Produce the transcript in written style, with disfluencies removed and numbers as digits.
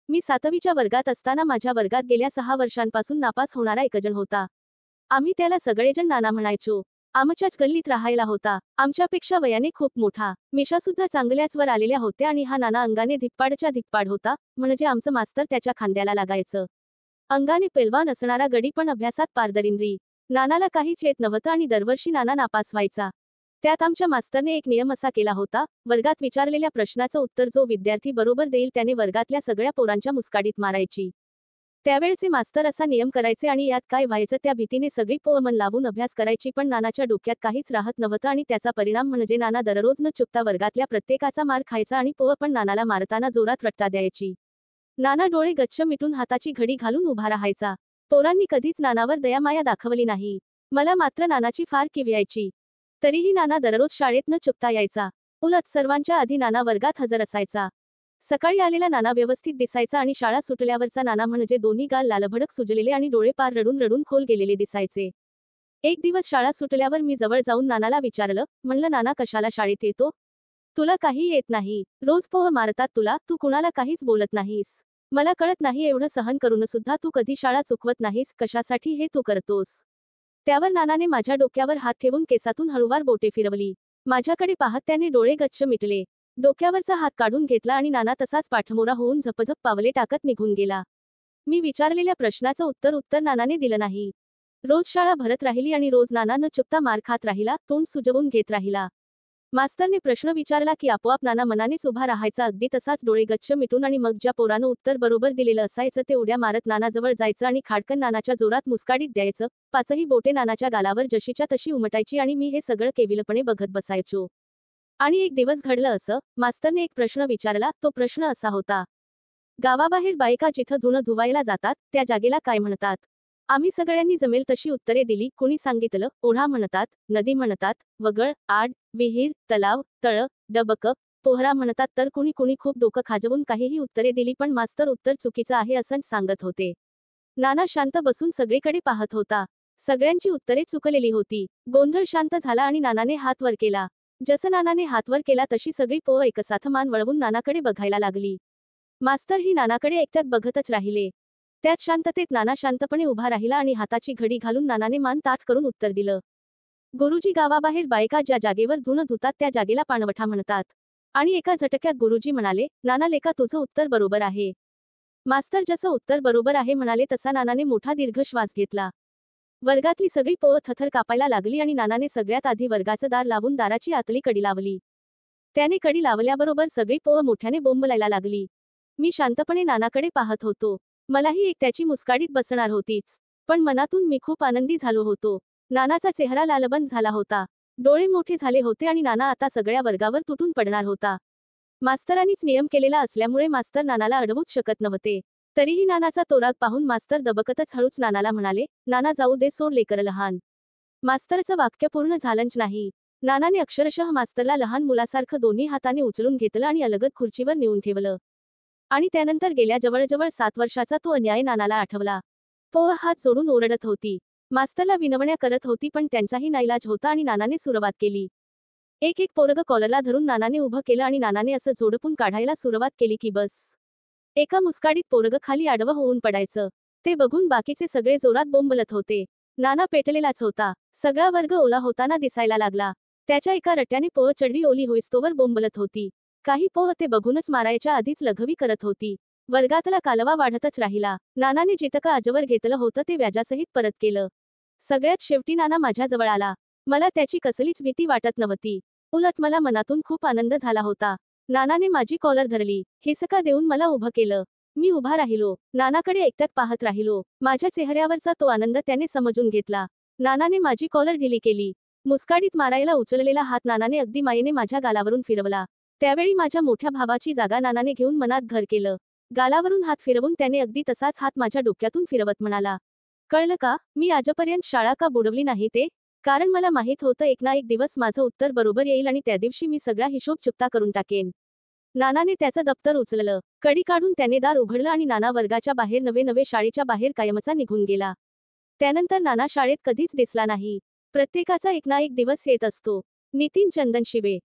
मी 7वीच्या वर्गात असताना माझ्या वर्गात गेल्या 6 वर्षांपासून नापास होणारा एकजण होता. आम्ही त्याला सगळेजण नाना म्हणायचो. आमच्याच गल्लीत राहायला होता. आमच्यापेक्षा वयाने खूप मोठा. मिशासुद्धा चांगल्याच वर आलेल्या होत्या आणि हा नाना अंगाने धिप्पाडच्या धिप्पाड होता, म्हणजे आमचं मास्तर त्याच्या खांद्याला लागायचं. अंगाने पेलवान असणारा गडी पण अभ्यासात पारदरिंद्री. नानाला काहीच येत नव्हतं आणि दरवर्षी नाना नापास व्हायचा. त्यात आमच्या मास्तरने एक नियम असा केला होता, वर्गात विचारलेल्या प्रश्नाचं उत्तर जो विद्यार्थी बरोबर देईल त्याने वर्गातल्या सगळ्या पोरांच्या मुस्काडीत मारायची. त्यावेळचे मास्तर असा नियम करायचे आणि यात काय व्हायचं त्या भीतीने सगळी पोरं मन लावून अभ्यास करायची, पण नानाच्या डोक्यात काहीच राहत नव्हतं आणि त्याचा परिणाम म्हणजे नाना दररोज न चुकता वर्गातल्या प्रत्येकाचा मार खायचा आणि पोरं पण नानाला मारताना जोरात रट्टा द्यायची. नाना डोळे गच्च मिटून हाताची घडी घालून उभा राहायचा. पोरांनी कधीच नानावर दयामाया दाखवली नाही. मला मात्र नानाची फार कीव यायची. तरीही नाना दररोज शाळेत न चुकता यायचा. उलट सर्वांच्या आधी नाना वर्गात हजर असायचा. सकाळी आलेला नाना व्यवस्थित दिसायचा आणि शाळा सुटल्यावरचा नाना म्हणजे दोन्ही गाल लालभडक सुजलेले आणि डोळे पार रडून रडून खोल गेलेले दिसायचे. एक दिवस शाळा सुटल्यावर मी जवळ जाऊन नानाला विचारलं, म्हणलं नाना कशाला शाळेत येतो? तुला काही येत नाही. रोज पोह मारतात तुला, तू कुणाला काहीच बोलत नाहीस. मला कळत नाही एवढं सहन करून सुद्धा तू कधी शाळा चुकवत नाहीस, कशासाठी हे तू करतोस? त्यावर नानाने माझ्या डोक्यावर हात ठेवून केसातून हळूवार बोटे फिरवली. माझ्याकडे पाहत त्याने डोळे गच्च मिटले. डोक्यावरचा हात काढून घेतला आणि नाना तसाच पाठमोरा होऊन झपझप पावले टाकत निघून गेला. मी विचारलेल्या प्रश्नाचं उत्तर नानाने दिलं नाही. रोज शाळा भरत राहिली आणि रोज नाना न चुकता मार खात राहिला, तोंड सुजवून घेत राहिला. मास्तरने प्रश्न विचारला की आपोआप नाना मनानेच उभा राहायचा, अगदी तसाच डोळे गच्च मिटून, आणि मग ज्या पोरानं उत्तर बरोबर दिलेलं असायचं ते उड्या मारत नानाजवळ जायचं आणि खाडकन नानाच्या जोरात मुस्काडीत द्यायचं. 5ही बोटे नानाच्या गालावर जशीच्या तशी उमटायची आणि मी हे सगळं केविलपणे बघत बसायचो. आणि एक दिवस घडलं असं, मास्तरने एक प्रश्न विचारला. तो प्रश्न असा होता, गावाबाहेर बायका जिथं धुणं धुवायला जातात त्या जागेला काय म्हणतात? आम्ही सगळ्यांनी जमेल तशी उत्तरे दिली. कुणी सांगितलं ओढा म्हणतात, नदी म्हणतात, वगळ, आड, विहीर, तलाव, तळ, डबक, पोहरा म्हणतात, तर कुणी खूप डोकं खाजवून काहीही उत्तरे दिली, पण मास्तर उत्तर चुकीचं आहे असं सांगत होते. नाना शांत बसून सगळीकडे पाहत होता. सगळ्यांची उत्तरे चुकलेली होती. गोंधळ शांत झाला आणि नानाने हात वर केला. जसं नानाने हात वर केला तशी सगळी पोरं एकसाथ मान वळवून नानाकडे बघायला लागली. मास्तर ही नानाकडे एकटक बघतच राहिले. त्याच शांततेत नाना शांतपणे उभा राहिला आणि हाताची घडी घालून नानाने मान ताठ करून उत्तर दिलं. गुरुजी, गावाबाहेर बायका ज्या जागेवर धुणं धुतात त्या जागेला पाणवठा म्हणतात. आणि एका झटक्यात गुरुजी म्हणाले, नाना लेका तुझं उत्तर बरोबर आहे. मास्तर जसं उत्तर बरोबर आहे म्हणाले तसा नानाने मोठा दीर्घ श्वास घेतला. वर्गातली सगळी पोरं थरथर कापायला लागली आणि नानाने सगळ्यात आधी वर्गाचं दार लावून दाराची आतली कडी लावली. त्याने कडी लावल्याबरोबर सगळी पोरं मोठ्याने बोंबलायला लागली. मी शांतपणे नानाकडे पाहत होतो. मलाही एक त्याची मुस्काडीत बसणार होतीच, पण मनातून मी खूप आनंदी झालो होतो. नानाचा चेहरा लालबंद झाला होता. डोळे मोठे झाले होते आणि नाना आता सगळ्या वर्गावर तुटून पडणार होता. मास्तरांनीच नियम केलेला असल्यामुळे मास्तर नानाला अडवूच शकत नव्हते. तरीही नानाचा तो राग पाहून मास्तर दबकतच हळूच नानाला म्हणाले, नाना जाऊ दे, सोड लेकर लहान. मास्तरचं वाक्य पूर्ण झालंच नाही. नानाने अक्षरशः मास्तरला लहान मुलासारखं दोन्ही हाताने उचलून घेतलं आणि अलगद खुर्चीवर नेऊन ठेवलं. आणि त्यानंतर गेल्या जवळजवळ 7 वर्षाचा तो अन्याय नानाला आठवला. पोरं हात जोडून ओरडत होती. मास्तरला विनवण्या करत होती, पण त्यांचाही नाईलाज होता आणि नानाने सुरुवात केली. एक पोरगं कॉलरला धरून नानाने उभं केलं आणि नानाने असं झोडपून काढायला सुरुवात केली की बस. एका मुस्काडीत पोरगं खाली आडवं होऊन पडायचं. ते बघून बाकीचे सगळे जोरात बोंबलत होते. नाना पेटलेलाच होता. सगळा वर्ग ओला होताना दिसायला लागला. त्याच्या एका रट्ट्याने पोरं चढली ओली होईस्तोवर बोंबलत होती. काही पोरं ते बघूनच मारायच्या आधीच लघवी करत होती. वर्गातला कालवा वाढतच राहिला. नानाने जितकं आजवर घेतलं होतं ते व्याजासहित परत केलं. सगळ्यात शेवटी नाना माझ्याजवळ आला. मला त्याची कसलीच भीती वाटत नव्हती. उलट मला मनातून खूप आनंद झाला होता. नानाने माझी कॉलर धरली. हिसका देऊन मला उभं केलं. मी उभा राहिलो. नानाकडे एकटक पाहत राहिलो. माझ्या चेहऱ्यावरचा तो आनंद त्याने समजून घेतला. नानाने माझी कॉलर ढिली केली. मुस्काडीत मारायला उचललेला हात नानाने अगदी मायेने माझ्या गालावरून फिरवला. त्यावेळी माझ्या मोठ्या भावाची जागा नानाने घेऊन मनात घर केलं. गालावरून हात फिरवून त्याने अगदी तसाच हात माझ्या डोक्यातून फिरवत म्हणाला, कळलं का, मी आजपर्यंत शाळा का बुडवली नाही ते? कारण मला माहित होतं एक ना एक दिवस माझं उत्तर बरोबर येईल आणि त्या दिवशी मी सगळा हिशोब चुकता करून टाकेन. नानाने त्याचं दप्तर उचललं. कडी काढून त्याने दार उघडलं आणि नाना वर्गाच्या बाहेर नवे शाळेच्या बाहेर कायमचा निघून गेला. त्यानंतर नाना शाळेत कधीच दिसला नाही. प्रत्येकाचा एक ना एक दिवस येत असतो. नितीन चंदन शिवे.